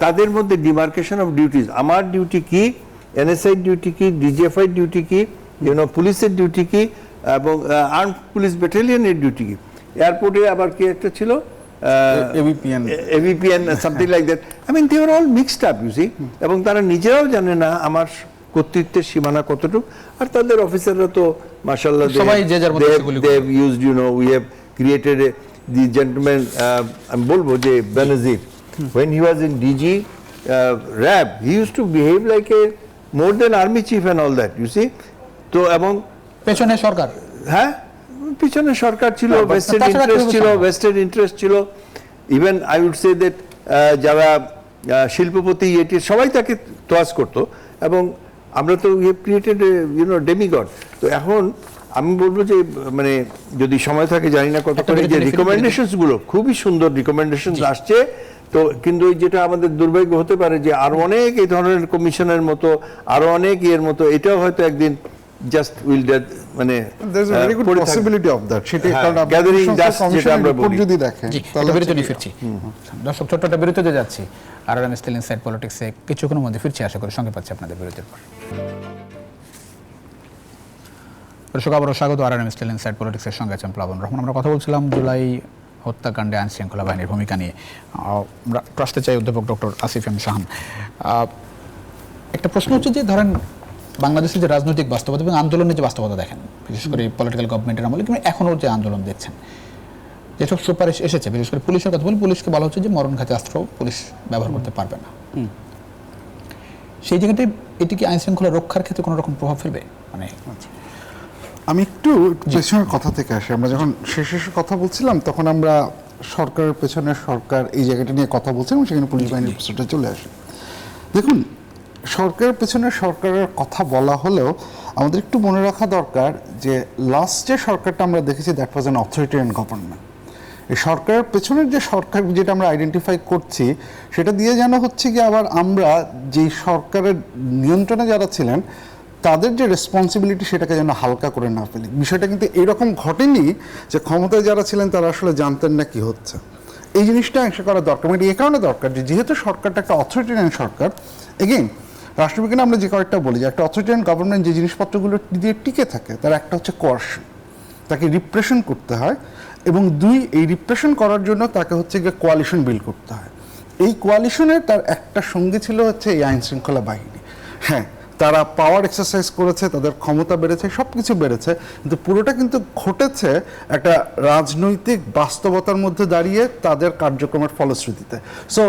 তাদের মধ্যে ডিমার্কেশন অফ ডিউটিজ। আমার ডিউটি কি, এনএসআই ডিউটি কি, ডিজিএফআই ডিউটি কি, পুলিশের ডিউটি কি, এবং আর্ম পুলিশ ব্যাটালিয়নের ডিউটি কি, এয়ারপোর্টে আবার কি একটা ছিল AVPN something like that. I mean they were all mixed up, you see, এবং তারা নিজেরাও জানে না আমার কর্তৃত্বের সীমানা কতটুকু। আর তাদের অফিসাররা তো মাশাআল্লাহ সবাই যে যার মতো সেগুলো they have used, we have created the gentleman, আমি বলবো যে Benazir, when he was in DG RAB, he used to behave like a more than army chief and all that, you see. তো এবং পেছনে সরকার, হ্যাঁ পিছনে সরকার ছিল, ভেস্টেড ইন্টারেস্ট ছিল, ভেস্টেড ইন্টারেস্ট ছিল। Even I would say that যারা শিল্পপতি এটি সবাই তাকে তোয়াজ করতো, এবং আমরা তো উই হ্যাভ ক্রিয়েটেড ডেমিগড। তো এখন আমি বলবো যে মানে যদি সময় থাকে, জানি না কত করে, যে রিকমেন্ডেশনস গুলো খুবই সুন্দর রিকমেন্ডেশনস আসছে। তো কিন্তু যেটা আমাদের দুর্ভাগ্য হতে পারে যে আরো অনেক এই ধরনের কমিশনের মতো, আরো অনেক এর মতো, এটাও হয়তো একদিন জাস্ট উইল মানে there's a very good possibility of that, সেটা কারণ গ্যাদারিং ডাস্ট যেটা আমরা বলি যদি দেখেন তাহলে বিরতি নিয়ে ফিরছি। দর্শক, ছোট্ট একটা বিরতিতে যাচ্ছি, আর আমি স্টিল ইনসাইড পলিটিক্সে কিছুক্ষণের মধ্যে ফিরছি, আশা করি সঙ্গে পাচ্ছি আপনাদের বিরতির পর। দর্শক, আবারও স্বাগত, আর আমি স্টিল ইনসাইড পলিটিক্সের সঙ্গে আছেন প্লাবন রহমান। আমরা কথা বলছিলাম জুলাই হত্যাকাণ্ডে আইন শৃঙ্খলা বাহিনীর ভূমিকা নিয়ে। আমরা আসতে চাই অধ্যাপক ডক্টর আসিফ এম শাহান। একটা প্রশ্ন হচ্ছে যে ধরেন বাংলাদেশের যে রাজনৈতিক বাস্তবতা এবং আন্দোলনের যে বাস্তবতা দেখেন, বিশেষ করে পলিটিক্যাল গভর্নমেন্টের আমলে কিংবা এখনও যে আন্দোলন দেখছেন, যেসব সুপারিশ এসেছে, বিশেষ করে পুলিশের কথা বলি, পুলিশকে বলা হচ্ছে যে মরণঘাতী অস্ত্র পুলিশ ব্যবহার করতে পারবে না। সেই জায়গাটায় এটি কি আইন শৃঙ্খলা রক্ষার ক্ষেত্রে কোনো রকম প্রভাব ফেলবে? মানে আমি একটু পেছনের কথা থেকে আসি। আমরা যখন শেষে কথা বলছিলাম তখন আমরা সরকারের পেছনে সরকার এই জায়গাটা নিয়ে কথা বলছিলাম, সেখানে পুলিশ বাহিনীর প্রশ্নটা চলে আসে। দেখুন, সরকারের পেছনে সরকারের কথা বলা হলেও আমাদের একটু মনে রাখা দরকার যে লাস্ট যে সরকারটা আমরা দেখেছি, that was an authoritarian government. এই সরকারের পেছনের যে সরকার যেটা আমরা আইডেন্টিফাই করছি, সেটা দিয়ে যেন হচ্ছে কি আবার আমরা যেই সরকারের নিয়ন্ত্রণে যারা ছিলেন তাদের যে রেসপন্সিবিলিটি, সেটাকে যেন হালকা করে না ফেলি। বিষয়টা কিন্তু এরকম ঘটেনি যে ক্ষমতায় যারা ছিলেন তারা আসলে জানতেন না কি হচ্ছে। এই জিনিসটা অংশে করা দরকার। মানে এই কারণে দরকার যে যেহেতু সরকারটা একটা অথরিটেরিয়ান সরকার, এগেইন রাষ্ট্রবিজ্ঞানে আমরা যে কয়েকটা বলি যে একটা অথরিটেরিয়ান গভর্নমেন্ট যে জিনিসপত্রগুলো দিয়ে টিকে থাকে, তার একটা হচ্ছে কোয়ারশন, তাকে রিপ্রেশন করতে হয়, এবং দুই, এই রিপ্রেশন করার জন্য তাকে হচ্ছে গিয়ে কোয়ালিশন বিল্ড করতে হয়। এই কোয়ালিশনের তার একটা সঙ্গী ছিল হচ্ছে এই আইন শৃঙ্খলা বাহিনী। হ্যাঁ, তারা পাওয়ার এক্সারসাইজ করেছে, তাদের ক্ষমতা বেড়েছে, সব কিছু বেড়েছে, কিন্তু পুরোটা কিন্তু ঘটেছে একটা রাজনৈতিক বাস্তবতার মধ্যে দাঁড়িয়ে তাদের কার্যক্রমের ফলশ্রুতিতে। সো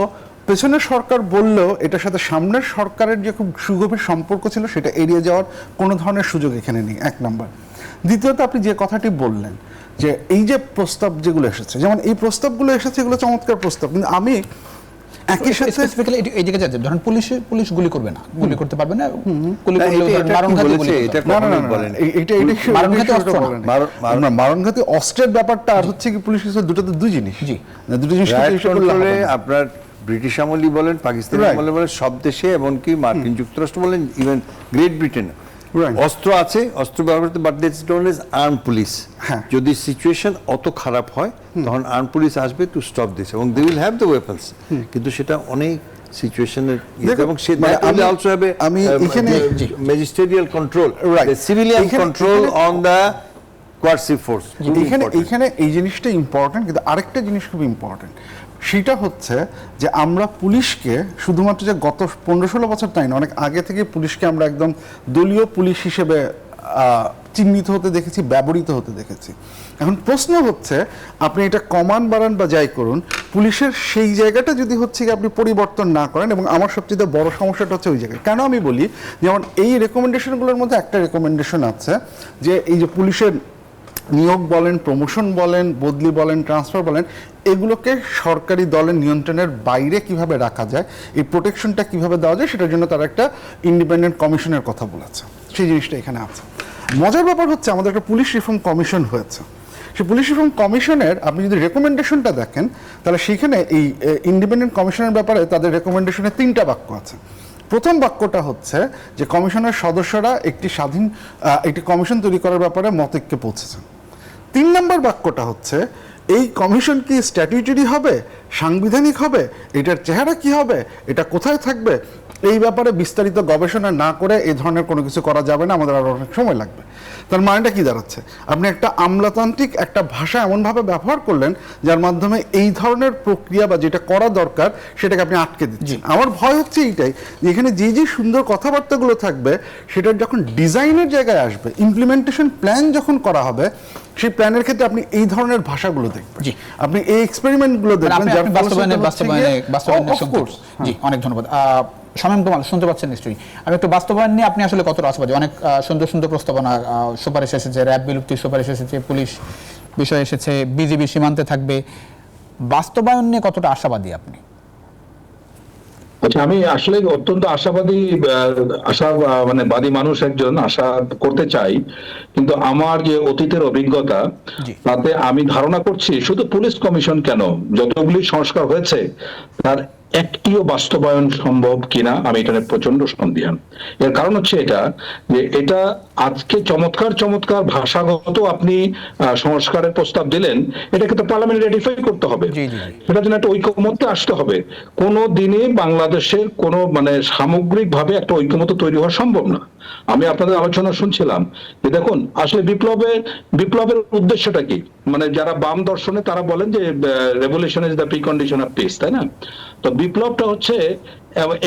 পেছনের সরকার বললেও এটার সাথে সামনের সরকারের যে খুব সুগভীর সম্পর্ক ছিল সেটা এড়িয়ে যাওয়ার কোনো ধরনের সুযোগ এখানে নেই, এক নাম্বার। দ্বিতীয়ত, আপনি যে কথাটি বললেন যে এই যে প্রস্তাব যেগুলো এসেছে, যেমন এই প্রস্তাবগুলো এসেছে, এগুলো চমৎকার প্রস্তাব, কিন্তু আমি একই সাথে স্পেসিফিক্যালি এই জায়গায় যাচ্ছে, ধরেন পুলিশ গুলি করবে না, গুলি করতে পারবে না, গুলি করলে মারণঘাতী অস্ত্রের ব্যাপারটা আর হচ্ছে কি পুলিশ দুটোতে দুই জিনিস। জি, দুটো জিনিস আপনার ব্রিটিশ আমলই বলেন, পাকিস্তানি আমলে বলেন, সব দেশে, এমনকি মার্কিন যুক্তরাষ্ট্র বলেন, ইভেন গ্রেট ব্রিটেন, Right. অস্ত্র আছে, অস্ত্র ব্যবহার করতে, but that's non as arm police. হ্যাঁ। যদি সিচুয়েশন অত খারাপ হয় তখন আর্ম পুলিশ আসবে টু স্টপ দিস, এবং they will have the weapons. কিন্তু সেটা অনেক সিচুয়েশনের দেখুন, এবং সে মানে that will also have আমি এখানে- magisterial control, Right. the civilian এখানে- control on the coercive force. এইখানে এই জিনিসটা ইম্পর্টেন্ট, কিন্তু আরেকটা জিনিস খুব ইম্পর্টেন্ট, সেটা হচ্ছে যে আমরা পুলিশকে শুধুমাত্র যে গত 15-16 বছর তাই না, অনেক আগে থেকে পুলিশকে আমরা একদম দলীয় পুলিশ হিসেবে চিহ্নিত হতে দেখেছি, ব্যবহৃত হতে দেখেছি। এখন প্রশ্ন হচ্ছে, আপনি এটা কমান বাড়ান বা যাই করুন, পুলিশের সেই জায়গাটা যদি হচ্ছে কি আপনি পরিবর্তন না করেন, এবং আমার সবচেয়ে বড় সমস্যাটা হচ্ছে ওই জায়গায়। কেন আমি বলি, যেমন এই রেকমেন্ডেশনগুলোর মধ্যে একটা রেকমেন্ডেশন আছে যে এই যে পুলিশের নিয়োগ বলেন, প্রমোশন বলেন, বদলি বলেন, ট্রান্সফার বলেন, এগুলোকে সরকারি দলের নিয়ন্ত্রণের বাইরে কিভাবে রাখা যায়, এই প্রোটেকশনটা কিভাবে দেওয়া যায়, সেটার জন্য তারা একটা ইন্ডিপেন্ডেন্ট কমিশনের কথা বলেছে। সেই জিনিসটা এখানে আছে। মজার ব্যাপার হচ্ছে, আমাদের একটা পুলিশ রিফর্ম কমিশন হয়েছে। সেই পুলিশ রিফর্ম কমিশনের আপনি যদি রেকমেন্ডেশনটা দেখেন, তাহলে সেইখানে এই ইন্ডিপেন্ডেন্ট কমিশনের ব্যাপারে তাদের রেকমেন্ডেশনে 3টা বাক্য আছে। প্রথম বাক্যটা হচ্ছে যে কমিশনের সদস্যরা একটি স্বাধীন একটি কমিশন তৈরি করার ব্যাপারে মতৈক্যে পৌঁছেছেন। 3 নম্বর বাক্যটা হচ্ছে, এই কমিশন কি স্ট্যাটিউটরি হবে, সাংবিধানিক হবে, এটার চেহারা কি হবে, এটা কোথায় থাকবে, এই ব্যাপারে বিস্তারিত গবেষণা না করে এই ধরনের কোনো কিছু করা যাবে না, আমাদের আরও অনেক সময় লাগবে। তার মানেটা কি দাঁড়াচ্ছে, আপনি একটা আমলাতান্ত্রিক একটা ভাষা এমনভাবে ব্যবহার করলেন যার মাধ্যমে এই ধরনের প্রক্রিয়া বা যেটা করা দরকার সেটাকে আপনি আটকে দিচ্ছেন। আমার ভয় হচ্ছে এইটাই, যে এখানে যে সুন্দর কথাবার্তাগুলো থাকবে, সেটার যখন ডিজাইনের জায়গায় আসবে, ইমপ্লিমেন্টেশন প্ল্যান যখন করা হবে, সেই প্ল্যানের ক্ষেত্রে আপনি এই ধরনের ভাষাগুলো দেখবেন, আপনি এই এক্সপেরিমেন্টগুলো দেখবেন, যার বাস্তবায়নের Of course, জি, অনেক ধন্যবাদ। শামীম কামাল, শুনতে পাচ্ছেন নিশ্চয়ই। আমি একটু বাস্তবায়ন নিয়ে আপনি আসলে কতটা আশাবাদী? অনেক সুন্দর সুন্দর প্রস্তাবনা, সুপারিশ এসেছে, র্যাব বিলুপ্তির সুপারিশ এসেছে, পুলিশ বিষয় এসেছে, বিজিবি সীমান্তে থাকবে, বাস্তবায়ন নিয়ে কতটা আশাবাদী আপনি? আচ্ছা, আমি আসলে অত্যন্ত আশাবাদী, মানে বাদী মানুষ একজন, আশা করতে চাই। কিন্তু আমার যে অতীতের অভিজ্ঞতা, তাতে আমি ধারণা করছি শুধু পুলিশ কমিশন কেন, যতগুলি সংস্কার হয়েছে তার একটিও বাস্তবায়ন সম্ভব কিনা আমি এটা নিয়ে প্রচন্ড সন্দিহান। এর কারণ হচ্ছে এটা, যে এটা আজকে চমৎকার চমৎকার ভাষাগত আপনি সংস্কারের প্রস্তাব দিলেন, এটাকে তো পার্লামেন্ট রেটিফাই করতে হবে, সেটার জন্য একটা ঐকমত্যে আসতে হবে। কোনো দিনে বাংলাদেশের কোনো মানে সামগ্রিকভাবে একটা ঐকমত্য তৈরি হওয়া সম্ভব না। আমি আপনাদের আলোচনা শুনছিলাম যে দেখুন, আসলে বিপ্লবের উদ্দেশ্যটা কি, মানে যারা বাম দর্শনে তারা বলেন যে revolution is the precondition of piece, তাই না? তো বিপ্লবটা হচ্ছে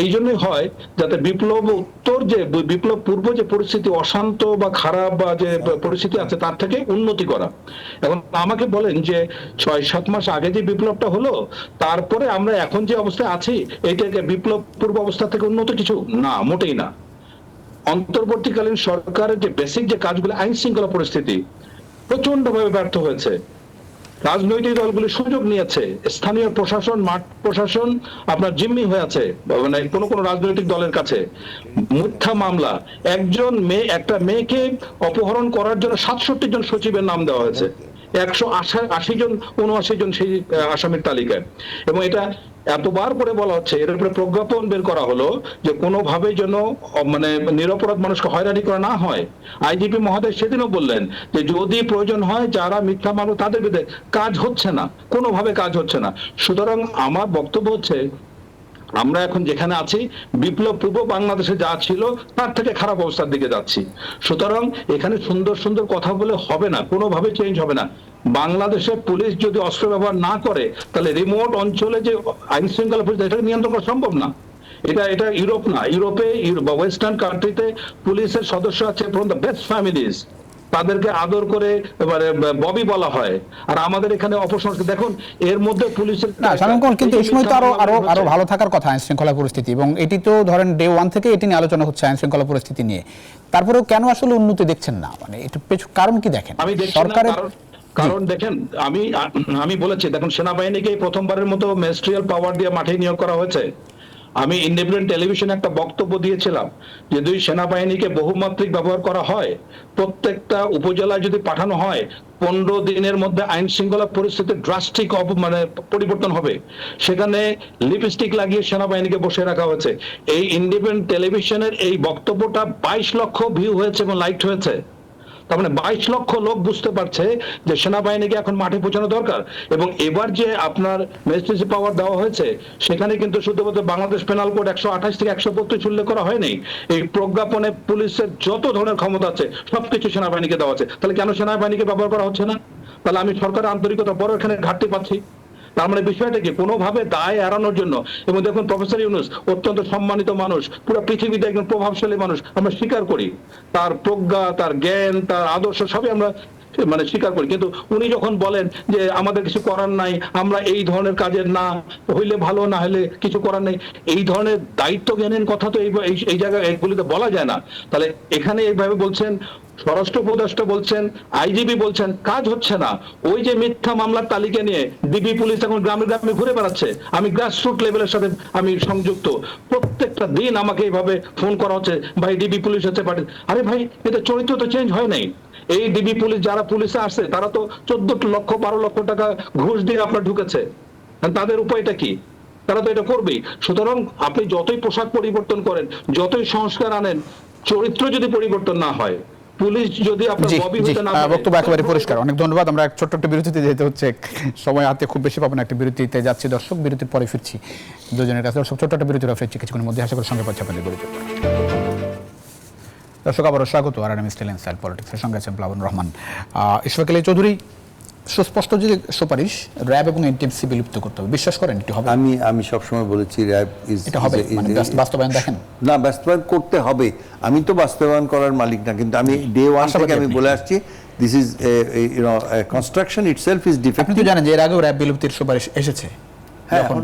এই জন্যই হয় যাতে বিপ্লব উত্তর যে বিপ্লব পূর্ব যে পরিস্থিতি অশান্ত বা খারাপ বা যে পরিস্থিতি আছে তার থেকে উন্নতি করা। এখন আমাকে বলেন যে 6-7 মাস আগে যে বিপ্লবটা হলো, তারপরে আমরা এখন যে অবস্থায় আছি, এইটাকে বিপ্লব পূর্ব অবস্থা থেকে উন্নত কিছু না, মোটেই না। অন্তর্বর্তীকালীন সরকারের যে বেসিক যে কাজগুলো, আইন শৃঙ্খলা পরিস্থিতি প্রচন্ডভাবে ব্যর্থ হয়েছে। রাজনৈতিক দলগুলি সুযোগ নিয়েছে, স্থানীয় প্রশাসন, মাঠ প্রশাসন আপনার জিম্মি হয়ে আছে, মানে কোন রাজনৈতিক দলের কাছে। মিথ্যা মামলা, একটা মেয়েকে অপহরণ করার জন্য 67 জন সচিবের নাম দেওয়া হয়েছে, 179 জন সেই আসামির তালিকায়। এবং এটা এতবার করে বলা হচ্ছে, এর উপরে প্রজ্ঞাপন বের করা হলো যে কোনোভাবে যেন মানে নিরপরাধ মানুষকে হয়রানি করা না হয়। আইজিপি মহোদয় সেদিনও বললেন যে যদি প্রয়োজন হয় যারা মিথ্যা মামলা, তাদের বিরুদ্ধে কাজ হচ্ছে না, কোনোভাবে কাজ হচ্ছে না। সুতরাং আমার বক্তব্য হচ্ছে, আমরা এখন যেখানে আছি, বিপ্লব পূর্ব বাংলাদেশে যা ছিল তার থেকে খারাপ অবস্থার দিকে যাচ্ছি। সুতরাং এখানে সুন্দর সুন্দর কথা বলে হবে না, কোনোভাবে চেঞ্জ হবে না। বাংলাদেশে পুলিশ যদি অস্ত্র ব্যবহার না করে, তাহলে রিমোট অঞ্চলে যে আইন শৃঙ্খলা পরিস্থিতি, এটাকে নিয়ন্ত্রণ করা সম্ভব না। এটা ইউরোপ না, ইউরোপে বা ওয়েস্টার্ন কান্ট্রিতে পুলিশের সদস্য আছে ফ্রম দ্য বেস্ট ফ্যামিলিজ, তাদেরকে আদর করে এবারে ববি বলা হয়। আর আমাদের এখানে অপসংস্কৃতি, দেখুন এর মধ্যে পুলিশের কিন্তু এই সময় তো আরো ভালো থাকার কথা আইন শৃঙ্খলা পরিস্থিতি, এবং এটি তো ধরেন ডে 1 থেকে এটি নিয়ে আলোচনা হচ্ছে আইন শৃঙ্খলা পরিস্থিতি নিয়ে। তারপরেও কেন আসলে উন্নতি দেখছেন না, মানে একটু কারণ কি দেখেন? আমি সরকারের কারণ দেখেন, আমি বলেছি, দেখুন সেনাবাহিনীকে প্রথমবারের মতো ম্যাজিস্ট্রিয়াল পাওয়ার দিয়ে মাঠে নিয়োগ করা হয়েছে। আমি ইন্ডিপেন্ডেন্ট টেলিভিশনে একটা বক্তব্য দিয়েছিলাম যে যদি সেনাবাহিনীকে বহুমাত্রিক ব্যবহার করা হয়, প্রত্যেকটা উপজেলায় যদি পাঠানো হয়, 15 দিনের মধ্যে আইন শৃঙ্খলা পরিস্থিতি ড্রাস্টিক মানে পরিবর্তন হবে। সেখানে লিপস্টিক লাগিয়ে সেনাবাহিনীকে বসে রাখা হয়েছে। এই ইন্ডিপেন্ডেন্ট টেলিভিশনের এই বক্তব্যটা 22 লক্ষ ভিউ হয়েছে এবং লাইক হয়েছে। তার মানে 22 লক্ষ লোক বুঝতে পারছে যে সেনাবাহিনীকে এখন মাঠে পৌঁছানো দরকার। এবং এবার যে আপনার ম্যাজিস্ট্রেসি পাওয়ার দেওয়া হয়েছে, সেখানে কিন্তু শুধুমাত্র বাংলাদেশ পেনাল কোড 128 থেকে 132 উল্লেখ করা হয়নি। এই প্রজ্ঞাপনে পুলিশের যত ধরনের ক্ষমতা আছে সবকিছু সেনাবাহিনীকে দেওয়া আছে। তাহলে কেন সেনাবাহিনীকে ব্যবহার করা হচ্ছে না? তাহলে আমি সরকারের আন্তরিকতা বড় এখানে ঘাটতি পাচ্ছি। তার মানে বিষয়টা কি, কোনোভাবে দায় এড়ানোর জন্য। এবং দেখুন, প্রফেসর ইউনূস অত্যন্ত সম্মানিত মানুষ, পুরো পৃথিবীতে একজন প্রভাবশালী মানুষ, আমরা স্বীকার করি তার প্রজ্ঞা, তার জ্ঞান, তার আদর্শ সবই আমরা মানে স্বীকার করি। কিন্তু উনি যখন বলেন যে আমাদের কিছু করার নাই, আমরা এই ধরনের কাজের না হইলে ভালো, না হলে কিছু করার নেই, এই ধরনের দায়িত্ব জ্ঞানের কথা তো এই জায়গায় এইগুলিতে বলা যায় না। তাহলে এখানে এইভাবে বলছেন, স্বরাষ্ট্র উপদেষ্টা বলছেন, আইজিপি বলছেন, কাজ হচ্ছে না। ওই যে মিথ্যা মামলার তালিকা নিয়ে ডিবি পুলিশ এখন গ্রামে গ্রামে ঘুরে বেড়াচ্ছে। আমি গ্রাসরুট লেভেলের সাথে আমি সংযুক্ত, প্রত্যেকটা দিন আমাকে এইভাবে ফোন করা হচ্ছে, ভাই ডিবি পুলিশ হচ্ছে পার্টি। আরে ভাই, এটা চরিত্র তো চেঞ্জ হয় নাই। এই ডিবি পুলিশ যারা পুলিশে আসছে তারা তো 14 লক্ষ 12 লক্ষ টাকা ঘুষ দিয়ে আপনার ঢুকেছে। তাদের উপায়টা কি? তারা তো এটা করবেই। সুতরাং আপনি যতই পোশাক পরিবর্তন করেন, যতই সংস্কার আনেন, চরিত্র যদি পরিবর্তন না হয়, পুলিশ যদি আপনার ববি হতে না পারে। বক্তব্য একেবারে পরিষ্কার। অনেক ধন্যবাদ। আমরা এক ছোট্ট একটা বিরতিতে যেতে হচ্ছে, সময় হাতে খুব বেশি পাবো না, একটা বিরতিতে যাচ্ছি দর্শক। বিরতির পরে ফিরছি দুজনের কাছে। দর্শক, ছোট্ট একটা বিরতির ফিরছি কিছুক্ষণের মধ্যে, আশা করি সঙ্গে পাচ্ছে আপনাদের বিরতি। দর্শক, আবারও স্বাগত আরআরএম স্টিল ইনসাইড পলিটিক্সের সঙ্গে আছেন প্লাবন রহমান। ইশফাক আলী চৌধুরী, সুস্পষ্ট যে সুপারিশ র্যাব এবং এনটিএমসি বিলুপ্ত করতে হবে, বিশ্বাস করেন এটি হবে? আমি সবসময় বলেছি র্যাব এটা হবে, মানে বাস্তবায়ন দেখেন না, বাস্তবায়ন করতে হবে। আমি তো বাস্তবায়ন করার মালিক না, কিন্তু আমি ডে ওয়ান থেকে আমি বলে আসছি this is construction itself is defective. আপনি তো জানেন যে এর আগেও র্যাব বিলুপ্তির সুপারিশ এসেছে। হ্যাঁ, এখন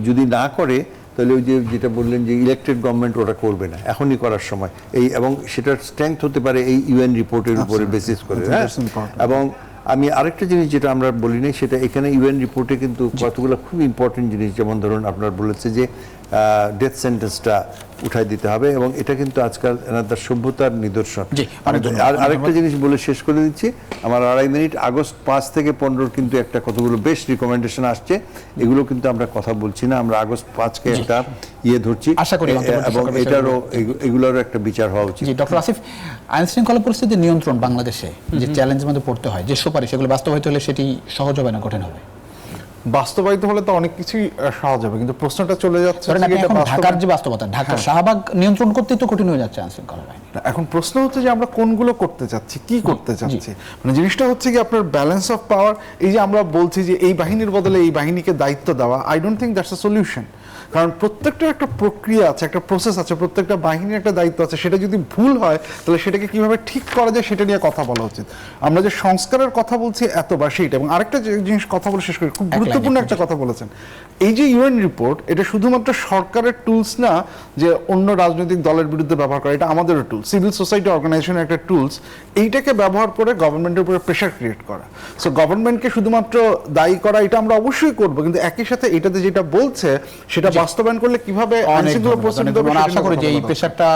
যদি না করে তাহলে ওই যে যেটা বললেন যে ইলেক্টেড গভর্নমেন্ট ওটা করবে না, এখনই করার সময়। এবং সেটার স্ট্রেংথ হতে পারে এই ইউএন রিপোর্টের উপরে বেসিস করে। হ্যাঁ, এবং আমি আরেকটা জিনিস যেটা আমরা বলি নাই, সেটা এখানে ইউএন রিপোর্টে কিন্তু কতগুলো খুব ইম্পর্টেন্ট জিনিস, যেমন ধরুন আপনার বলেছে যে ডেথ সেন্টেন্সটা উঠাই দিতে হবে, এবং এটা কিন্তু আজকাল এনাদের সভ্যতার নিদর্শন। আর আরেকটা জিনিস বলে শেষ করে দিচ্ছি, আমার 2.5 মিনিট। আগস্ট 5 থেকে 15 কিন্তু একটা কতগুলো বেশ রিকমেন্ডেশন আসছে, এগুলো কিন্তু আমরা কথা বলছি না, আমরা আগস্ট 5কে একটা ধরছি, আশা করি এবং এটারও এগুলোরও একটা বিচার হওয়া উচিত। ডক্টর আসিফ, আইন শৃঙ্খলা পরিস্থিতি নিয়ন্ত্রণ বাংলাদেশে যে চ্যালেঞ্জের মধ্যে পড়তে হয়, যে সুপারিশ সেগুলো বাস্তবায়িত হলে সেটি সহজ হবে না কঠিন হবে? বাস্তবায়িত হলে তো অনেক কিছুই সহজ হবে, কিন্তু প্রশ্নটা চলে যাচ্ছে ঢাকার যে বাস্তবতা, ঢাকা শাহবাগ নিয়ন্ত্রণ করতেই তো কঠিন হয়ে যাচ্ছে আইন শৃঙ্খলা বাহিনী। এখন প্রশ্ন হচ্ছে যে আমরা কোনগুলো করতে চাচ্ছি, কি করতে চাচ্ছি। মানে জিনিসটা হচ্ছে কি আপনার ব্যালেন্স অফ পাওয়ার। এই যে আমরা বলছি যে এই বাহিনীর বদলে এই বাহিনীকে দায়িত্ব দেওয়া, I don't think that's a solution. কারণ প্রত্যেকটার একটা প্রক্রিয়া আছে, একটা প্রসেস আছে, প্রত্যেকটা বাহিনীর একটা দায়িত্ব আছে। সেটা যদি ভুল হয় তাহলে সেটাকে কিভাবে ঠিক করা যায় সেটা নিয়ে কথা বলা উচিত। আমরা যে সংস্কারের কথা বলছি এতবার সেইটা। এবং আরেকটা জিনিস কথা বলে শেষ করি, খুব গুরুত্বপূর্ণ একটা কথা বলেছেন, এই যে ইউএন রিপোর্ট, এটা শুধুমাত্র সরকারের টুলস না যে অন্য রাজনৈতিক দলের বিরুদ্ধে ব্যবহার করা, এটা আমাদেরও টুল, সিভিল সোসাইটি অর্গানাইজেশনের একটা টুলস। এইটাকে ব্যবহার করে গভর্নমেন্টের উপরে প্রেশার ক্রিয়েট করা। সো গভর্নমেন্টকে শুধুমাত্র দায়ী করা, এটা আমরা অবশ্যই করবো, কিন্তু একই সাথে এটাতে যেটা বলছে সেটা বাস্তবায়ন করলে কিভাবে আশা করি যে এই প্রেশারটা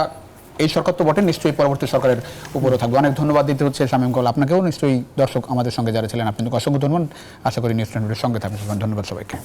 এই সরকার তো বটে, নিশ্চয়ই পরবর্তী সরকারের উপরও থাকবে। অনেক ধন্যবাদ দিতে হচ্ছে শামীম কল আপনাকেও, নিশ্চয়ই দর্শক আমাদের সঙ্গে যারা ছিলেন আপনাদের অসংখ্য ধন্যবাদ। আশা করি নিউজ টোয়েন্টির সঙ্গে থাকবেন। ধন্যবাদ সবাইকে।